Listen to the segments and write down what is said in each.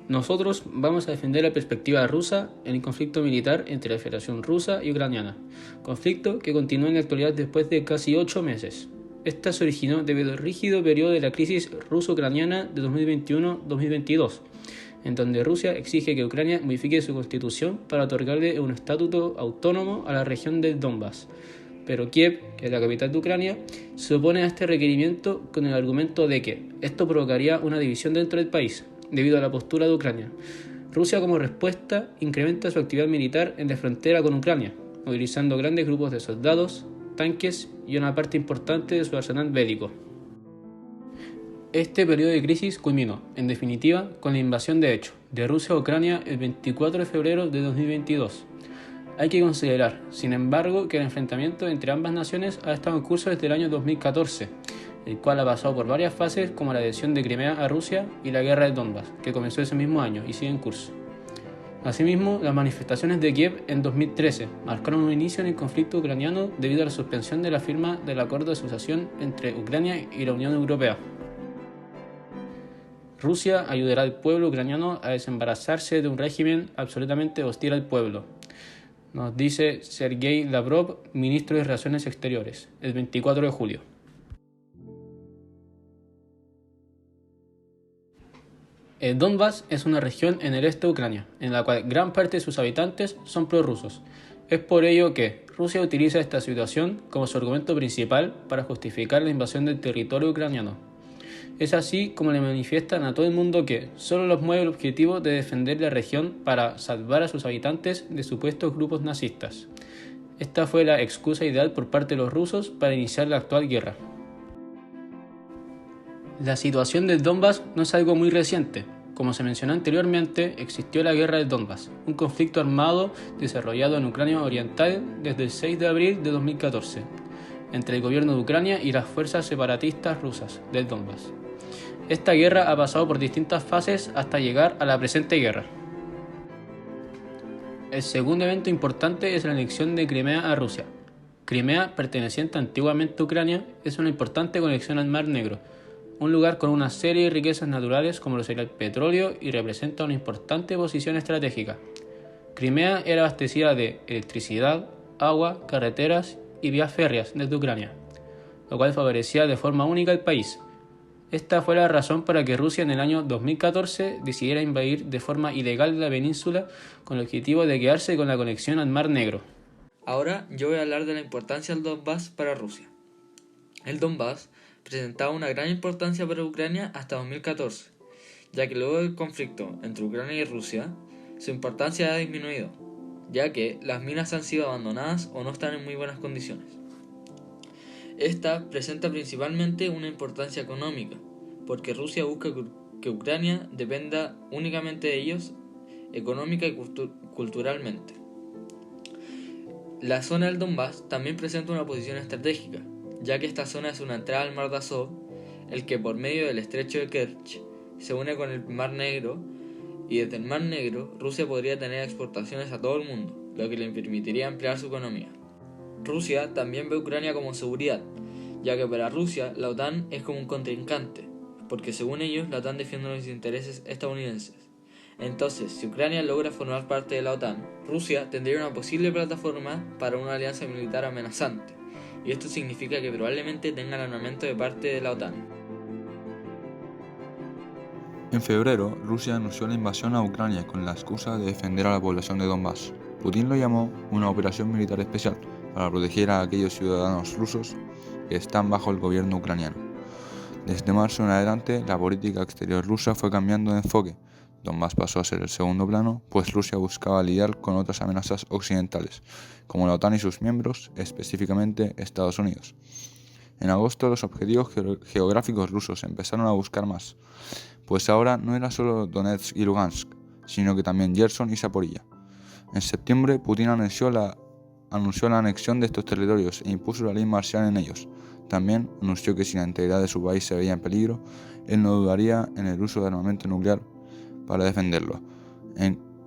Nosotros vamos a defender la perspectiva rusa en el conflicto militar entre la Federación Rusa y Ucraniana, conflicto que continúa en la actualidad después de casi 8 meses. Esta se originó debido al rígido periodo de la crisis ruso-ucraniana de 2021-2022, en donde Rusia exige que Ucrania modifique su constitución para otorgarle un estatuto autónomo a la región del Donbass. Pero Kiev, que es la capital de Ucrania, se opone a este requerimiento con el argumento de que esto provocaría una división dentro del país, debido a la postura de Ucrania. Rusia, como respuesta, incrementa su actividad militar en la frontera con Ucrania, movilizando grandes grupos de soldados, tanques y una parte importante de su arsenal bélico. Este periodo de crisis culminó, en definitiva, con la invasión de hecho de Rusia a Ucrania el 24 de febrero de 2022. Hay que considerar, sin embargo, que el enfrentamiento entre ambas naciones ha estado en curso desde el año 2014, el cual ha pasado por varias fases como la adhesión de Crimea a Rusia y la guerra del Donbass, que comenzó ese mismo año y sigue en curso. Asimismo, las manifestaciones de Kiev en 2013 marcaron un inicio en el conflicto ucraniano debido a la suspensión de la firma del acuerdo de asociación entre Ucrania y la Unión Europea. Rusia ayudará al pueblo ucraniano a desembarazarse de un régimen absolutamente hostil al pueblo, nos dice Sergei Lavrov, ministro de Relaciones Exteriores, el 24 de julio. El Donbass es una región en el este de Ucrania, en la cual gran parte de sus habitantes son prorrusos. Es por ello que Rusia utiliza esta situación como su argumento principal para justificar la invasión del territorio ucraniano. Es así como le manifiestan a todo el mundo que solo los mueve el objetivo de defender la región para salvar a sus habitantes de supuestos grupos nazistas. Esta fue la excusa ideal por parte de los rusos para iniciar la actual guerra. La situación del Donbass no es algo muy reciente. Como se mencionó anteriormente, existió la guerra del Donbass, un conflicto armado desarrollado en Ucrania Oriental desde el 6 de abril de 2014, entre el gobierno de Ucrania y las fuerzas separatistas rusas del Donbass. Esta guerra ha pasado por distintas fases hasta llegar a la presente guerra. El segundo evento importante es la anexión de Crimea a Rusia. Crimea, perteneciente antiguamente a Ucrania, es una importante conexión al Mar Negro, un lugar con una serie de riquezas naturales como lo sería el petróleo y representa una importante posición estratégica. Crimea era abastecida de electricidad, agua, carreteras y vías férreas desde Ucrania, lo cual favorecía de forma única al país. Esta fue la razón para que Rusia en el año 2014 decidiera invadir de forma ilegal la península con el objetivo de quedarse con la conexión al Mar Negro. Ahora yo voy a hablar de la importancia del Donbass para Rusia. El Donbass presentaba una gran importancia para Ucrania hasta 2014, ya que luego del conflicto entre Ucrania y Rusia, su importancia ha disminuido, ya que las minas han sido abandonadas o no están en muy buenas condiciones. Esta presenta principalmente una importancia económica, porque Rusia busca que Ucrania dependa únicamente de ellos económica y culturalmente. La zona del Donbass también presenta una posición estratégica, ya que esta zona es una entrada al Mar de Azov, el que por medio del estrecho de Kerch se une con el Mar Negro, y desde el Mar Negro Rusia podría tener exportaciones a todo el mundo, lo que le permitiría ampliar su economía. Rusia también ve a Ucrania como seguridad, ya que para Rusia la OTAN es como un contrincante, porque según ellos la OTAN defiende los intereses estadounidenses. Entonces, si Ucrania logra formar parte de la OTAN, Rusia tendría una posible plataforma para una alianza militar amenazante, y esto significa que probablemente tengan armamento de parte de la OTAN. En febrero, Rusia anunció la invasión a Ucrania con la excusa de defender a la población de Donbass. Putin lo llamó una operación militar especial para proteger a aquellos ciudadanos rusos que están bajo el gobierno ucraniano. Desde marzo en adelante, la política exterior rusa fue cambiando de enfoque. Donbass pasó a ser el segundo plano, pues Rusia buscaba lidiar con otras amenazas occidentales, como la OTAN y sus miembros, específicamente Estados Unidos. En agosto, los objetivos geográficos rusos empezaron a buscar más, pues ahora no era solo Donetsk y Lugansk, sino que también Gerson y Zaporilla. En septiembre, Putin anunció la anexión de estos territorios e impuso la ley marcial en ellos. También anunció que si la integridad de su país se veía en peligro, él no dudaría en el uso de armamento nuclear para defenderlo.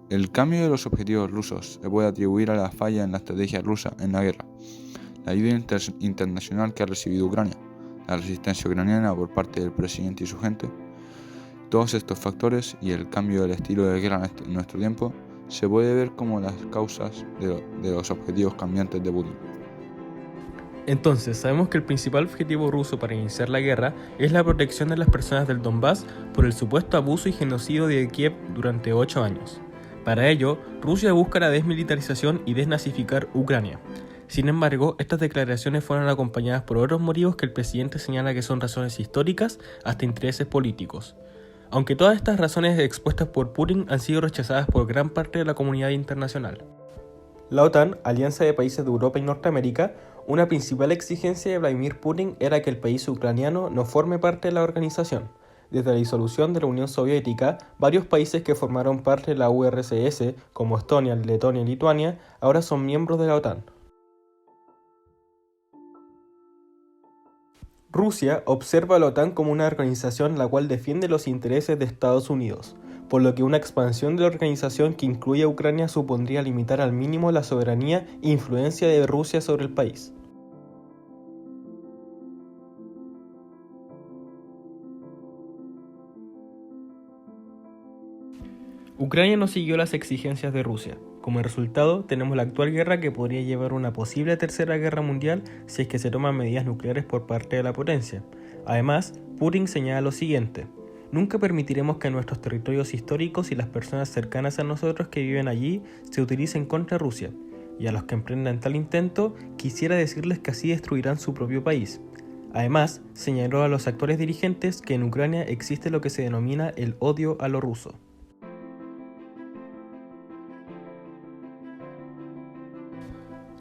El cambio de los objetivos rusos se puede atribuir a la falla en la estrategia rusa en la guerra, la ayuda internacional que ha recibido Ucrania, la resistencia ucraniana por parte del presidente y su gente, Todos estos factores y el cambio del estilo de guerra en nuestro tiempo se puede ver como las causas de los objetivos cambiantes de Putin. Entonces, sabemos que el principal objetivo ruso para iniciar la guerra es la protección de las personas del Donbass por el supuesto abuso y genocidio de Kiev durante 8 años. Para ello, Rusia busca la desmilitarización y desnazificar Ucrania. Sin embargo, estas declaraciones fueron acompañadas por otros motivos que el presidente señala que son razones históricas hasta intereses políticos. Aunque todas estas razones expuestas por Putin han sido rechazadas por gran parte de la comunidad internacional. La OTAN, alianza de países de Europa y Norteamérica, una principal exigencia de Vladimir Putin era que el país ucraniano no forme parte de la organización. Desde la disolución de la Unión Soviética, varios países que formaron parte de la URSS, como Estonia, Letonia y Lituania, ahora son miembros de la OTAN. Rusia observa a la OTAN como una organización la cual defiende los intereses de Estados Unidos, por lo que una expansión de la organización que incluye a Ucrania supondría limitar al mínimo la soberanía e influencia de Rusia sobre el país. Ucrania no siguió las exigencias de Rusia. Como resultado, tenemos la actual guerra que podría llevar a una posible tercera guerra mundial si es que se toman medidas nucleares por parte de la potencia. Además, Putin señala lo siguiente: nunca permitiremos que nuestros territorios históricos y las personas cercanas a nosotros que viven allí se utilicen contra Rusia. Y a los que emprendan tal intento, quisiera decirles que así destruirán su propio país. Además, señaló a los actuales dirigentes que en Ucrania existe lo que se denomina el odio a lo ruso.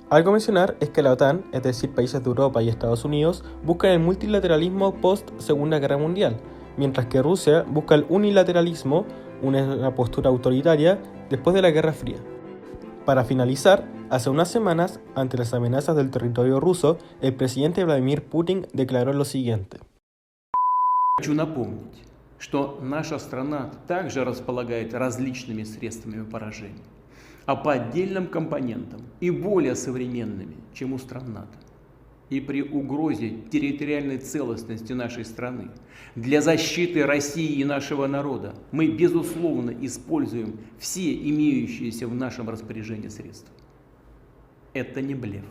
Algo a mencionar es que la OTAN, es decir, países de Europa y Estados Unidos, buscan el multilateralismo post-Segunda Guerra Mundial, mientras que Rusia busca el unilateralismo, una postura autoritaria, después de la Guerra Fría. Para finalizar, hace unas semanas, ante las amenazas del territorio ruso, el presidente Vladimir Putin declaró lo siguiente. Хочу напомнить, что наша страна также располагает различными средствами поражения, а по отдельным компонентам и более современными, чем у стран НАТО. И при угрозе территориальной целостности нашей страны для защиты России и нашего народа мы, безусловно, используем все имеющиеся в нашем распоряжении средства. Это не блеф.